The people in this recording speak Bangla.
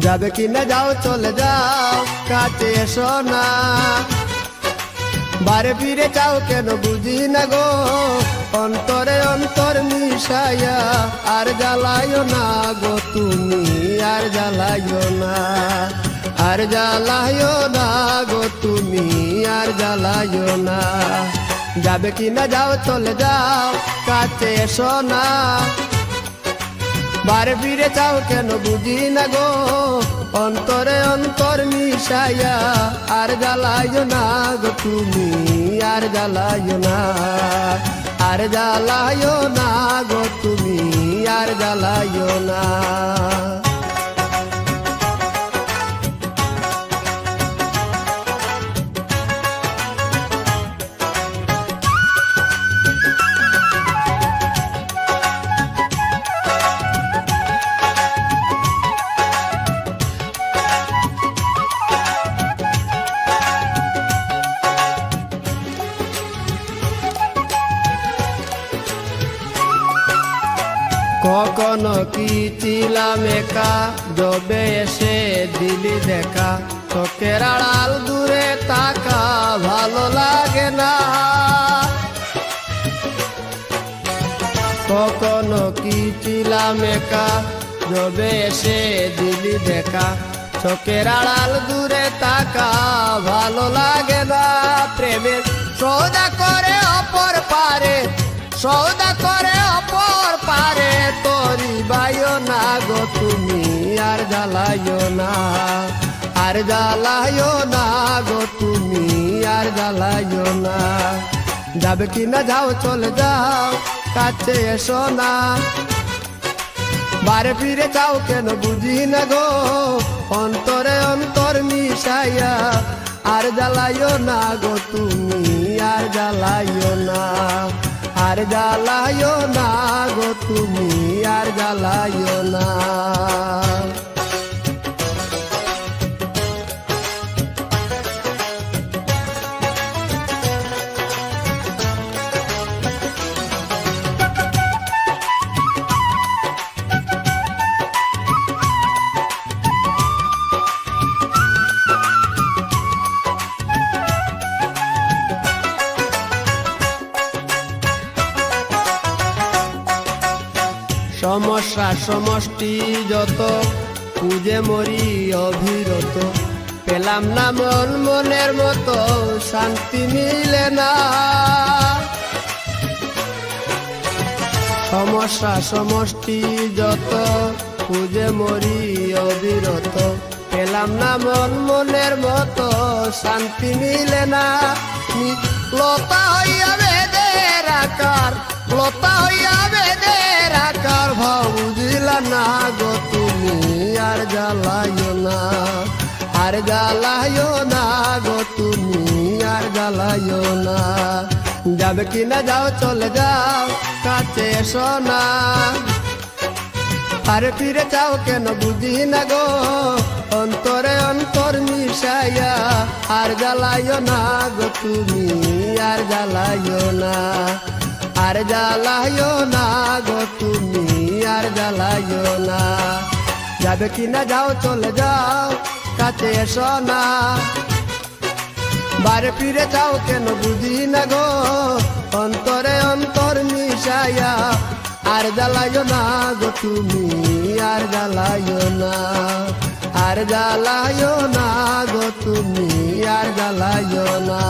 যাবে কিনা যাও চলে যাও, কাছে এসো না। বারে ফিরে চাও কেন বুঝি না গো, অন্তরে অন্তর মিশাইয়া আর জ্বালাইও না গো তুমি, আর জ্বালাইও না, আর জ্বালাইও না গো তুমি, আর জ্বালাইও না। যাবে কিনা যাও চলে যাও, কাছে এসো না। বারে ফিরে চাও কেন বুঝি না গো, অন্তরে অন্তর মিশাইয়া আর জ্বালাইও না গো তুমি, আর জ্বালাইও না, আর জ্বালাইও না গো তুমি, আর জ্বালাইও না। কখনো কি ছিলাম একা, যবে এসে দিলি দেখা, চোখের আড়াল দূরে তাকা ভালো লাগে না। কখনো কি ছিলাম একা, যবে এসে দিলি দেখা, চোখের আড়াল দূরে তাকা ভালো লাগে না। প্রেমের সৌদা করে অপর পারে, সৌদা করে অপর পারে, তোরি বাইও না গো তুমি, আর জ্বালাইও না, আর জ্বালাইও না গো তুমি, আর জ্বালাইও না। যাবে কিনা যাও চলে যাও, কাছে এসো না। বারে ফিরে যাও কেন বুঝি না গো, অন্তরে অন্তর মিশাইয়া আর জ্বালাইও না গো তুমি, আর জ্বালাইও না, আর জ্বালাইও না গো তুমি, আর জ্বালাইও না। সমস্যা সমষ্টি যত, খুঁজে মরি অবিরত, পেলাম না মন মনের মতো, শান্তি মিলে না। সমস্যা সমষ্টি যত, খুঁজে মরি অবিরত, পেলাম না মন মনের মতো, শান্তি মিলে না। লতা হইয়া বেদের আকার, লতা হইয়া বেদের আকার, ভাব বুঝিলা না গো তুমি, আর জ্বালাইও না, আর জ্বালাইও না গো তুমি, আর জ্বালাইও না। যাবে কিনা যাও চলে যাও, কাছে এসো না। আরে ফিরে যাও কেন বুঝি না গো, অন্তরে অন্তর মিশাইয়া আর জ্বালাইও না গো তুমি, আর জ্বালাইও না, আর জ্বালাইও না গো তুমি, আর জ্বালাইও না। যাবে কিনা যাও চলে যাও, কাছে এসো না। বারে ফিরে যাও কেন বুঝি না গো, অন্তরে অন্তর মিশাইয়া আর জ্বালাইও না গো তুমি, আর জ্বালাইও না, আর জ্বালাইও না গো তুমি, আর জ্বালাইও না।